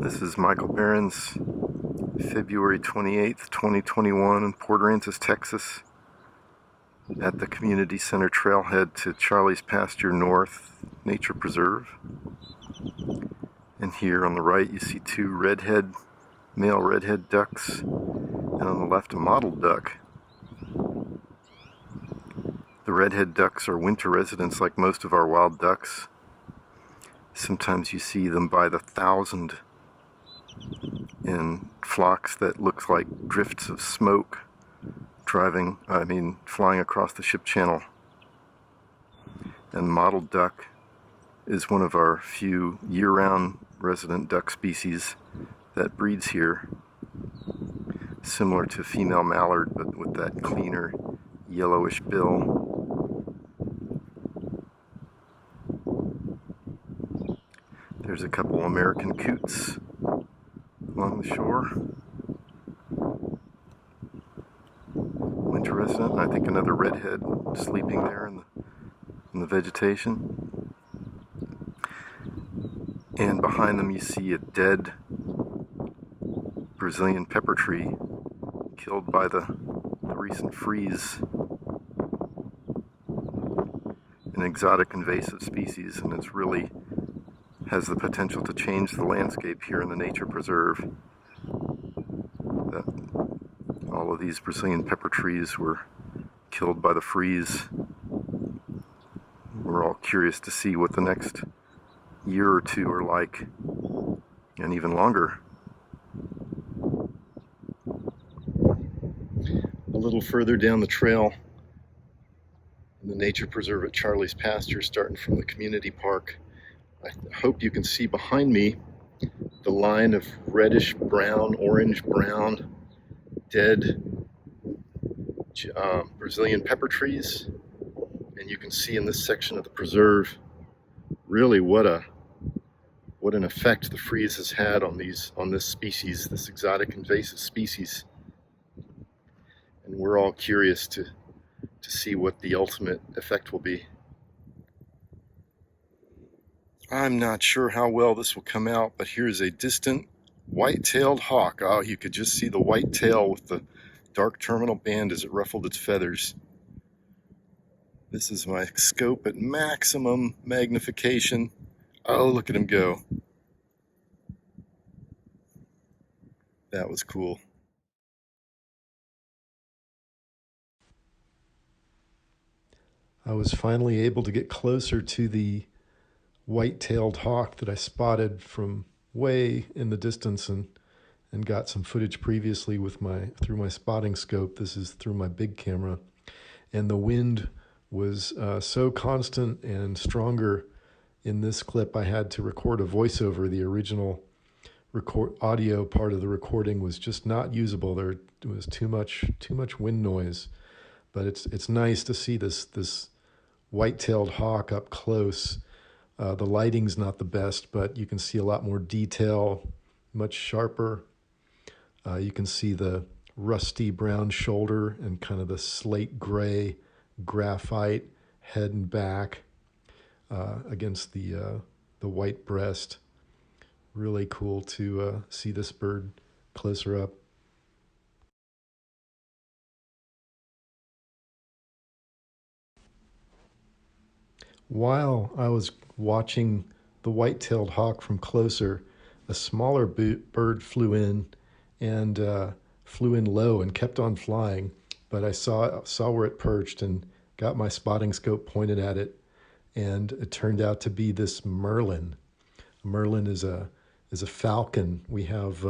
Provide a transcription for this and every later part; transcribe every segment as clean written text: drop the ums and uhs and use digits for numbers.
This is Michael Barron's February 28th, 2021 in Port Aransas, Texas, at the Community Center trailhead to Charlie's Pasture North Nature Preserve. And here on the right you see two male redhead ducks, and on the left a mottled duck. The redhead ducks are winter residents like most of our wild ducks. Sometimes you see them by the thousand in flocks that looks like drifts of smoke flying across the ship channel. And mottled duck is one of our few year-round resident duck species that breeds here, similar to female mallard but with that cleaner yellowish bill. There's a couple American coots along the shore. Winter resident, and I think another redhead sleeping there in the vegetation. And behind them you see a dead Brazilian pepper tree killed by the recent freeze. An exotic invasive species, and it's really has the potential to change the landscape here in the nature preserve. All of these Brazilian pepper trees were killed by the freeze. We're all curious to see what the next year or two are like, and even longer. A little further down the trail in the nature preserve at Charlie's Pasture, starting from the community park, I hope you can see behind me the line of reddish brown, orange brown, dead Brazilian pepper trees. And you can see in this section of the preserve really what an effect the freeze has had on this species, this exotic invasive species. And we're all curious to see what the ultimate effect will be. I'm not sure how well this will come out, but here's a distant white-tailed hawk. Oh, you could just see the white tail with the dark terminal band as it ruffled its feathers. This is my scope at maximum magnification. Oh, look at him go. That was cool. I was finally able to get closer to the white-tailed hawk that I spotted from way in the distance and got some footage previously through my spotting scope. This is through my big camera, and the wind was so constant and stronger in this clip I had to record a voiceover. The original audio part of the recording was just not usable. There was too much wind noise. But it's nice to see this white-tailed hawk up close. The lighting's not the best, but you can see a lot more detail, much sharper. You can see the rusty brown shoulder and kind of the slate gray graphite head and back against the white breast. Really cool to see this bird closer up. While I was watching the white-tailed hawk from closer, a smaller bird flew in and flew in low and kept on flying, but I saw where it perched and got my spotting scope pointed at it, and it turned out to be this Merlin. Merlin is a falcon. We have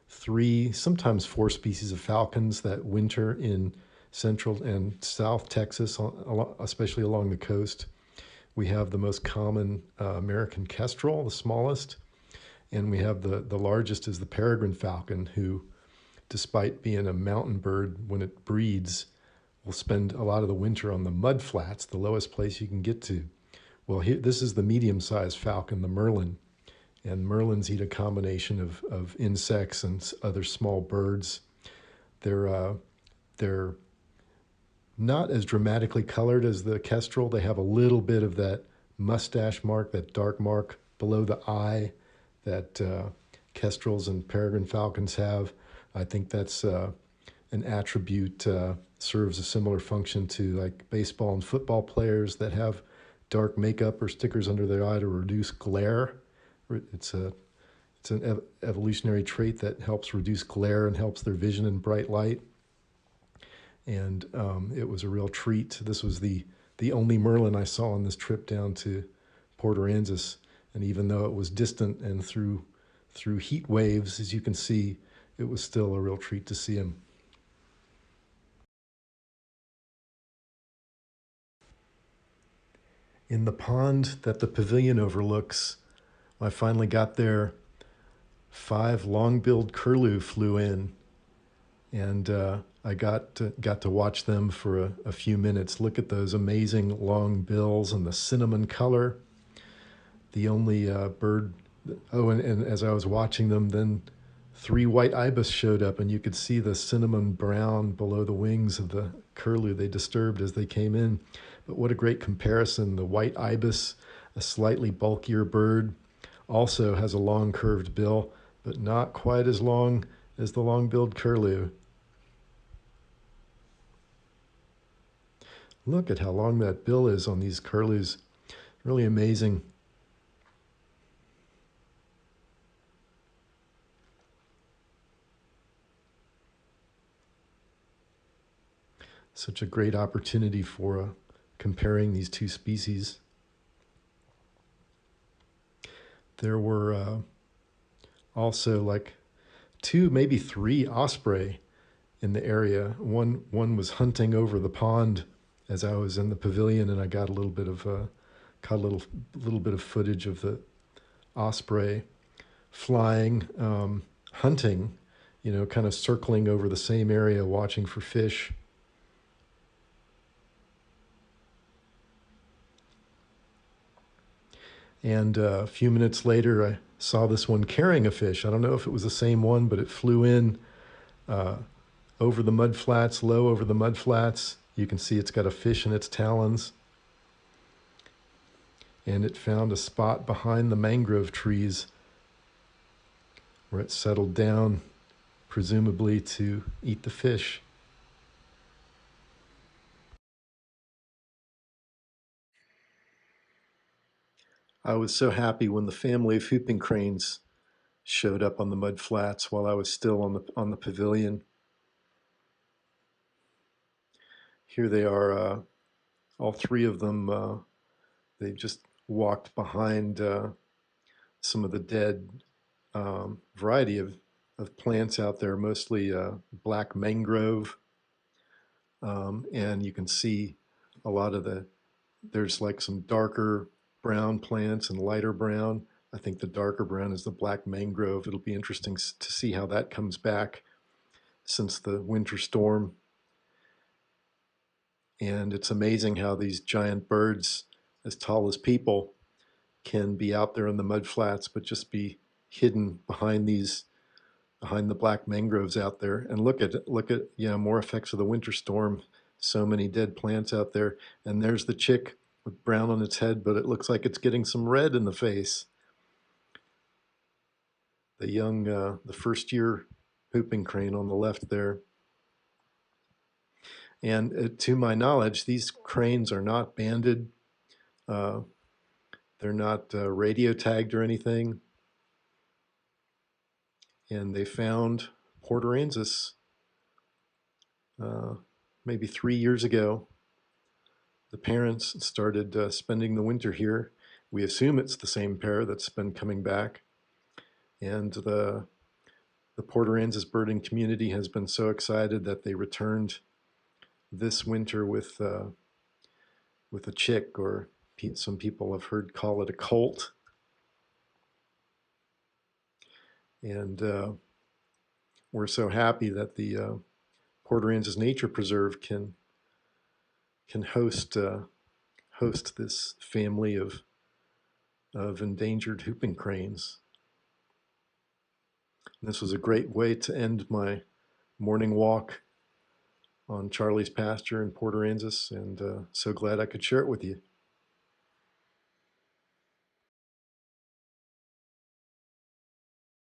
3, sometimes 4 species of falcons that winter in Central and South Texas, especially along the coast. We have the most common American kestrel, the smallest, and we have the largest is the peregrine falcon, who, despite being a mountain bird, when it breeds, will spend a lot of the winter on the mud flats, the lowest place you can get to. Well, this is the medium-sized falcon, the Merlin, and Merlins eat a combination of insects and other small birds. They're not as dramatically colored as the kestrel. They have a little bit of that mustache mark, that dark mark below the eye that kestrels and peregrine falcons have. I think that's an attribute, serves a similar function to like baseball and football players that have dark makeup or stickers under their eye to reduce glare. It's a it's an evolutionary trait that helps reduce glare and helps their vision in bright light. And it was a real treat. This was the only Merlin I saw on this trip down to Port Aransas, and even though it was distant and through heat waves, as you can see, it was still a real treat to see him. In the pond that the pavilion overlooks, I finally got there. 5 long-billed curlew flew in, and I got to watch them for a few minutes. Look at those amazing long bills and the cinnamon color. The only bird. Oh, and as I was watching them, then 3 white ibis showed up, and you could see the cinnamon brown below the wings of the curlew they disturbed as they came in. But what a great comparison. The white ibis, a slightly bulkier bird, also has a long curved bill, but not quite as long as the long-billed curlew. Look at how long that bill is on these curlews. Really amazing. Such a great opportunity for comparing these two species. There were also like 2, maybe 3 osprey in the area. One was hunting over the pond as I was in the pavilion, and I got a little bit of caught a little bit of footage of the osprey flying, hunting, kind of circling over the same area, watching for fish. And a few minutes later, I saw this one carrying a fish. I don't know if it was the same one, but it flew in over the mud flats, low over the mud flats. You can see it's got a fish in its talons. And it found a spot behind the mangrove trees where it settled down, presumably to eat the fish. I was so happy when the family of whooping cranes showed up on the mud flats while I was still on the pavilion. Here they are, all 3 of them. They just walked behind some of the dead variety of plants out there, mostly black mangrove. And you can see a lot of there's like some darker brown plants and lighter brown. I think the darker brown is the black mangrove. It'll be interesting to see how that comes back since the winter storm. And it's amazing how these giant birds, as tall as people, can be out there in the mud flats, but just be hidden behind the black mangroves out there. And look at more effects of the winter storm. So many dead plants out there. And there's the chick with brown on its head, but it looks like it's getting some red in the face. The first year whooping crane on the left there. And to my knowledge, these cranes are not banded. They're not radio tagged or anything. And they found Port Aransas maybe 3 years ago. The parents started spending the winter here. We assume it's the same pair that's been coming back. And the Port Aransas birding community has been so excited that they returned this winter with a chick, or some people have heard call it a colt. And we're so happy that the Port Aransas Nature Preserve can host this family of endangered whooping cranes. And this was a great way to end my morning walk on Charlie's pasture in Port Aransas, and so glad I could share it with you.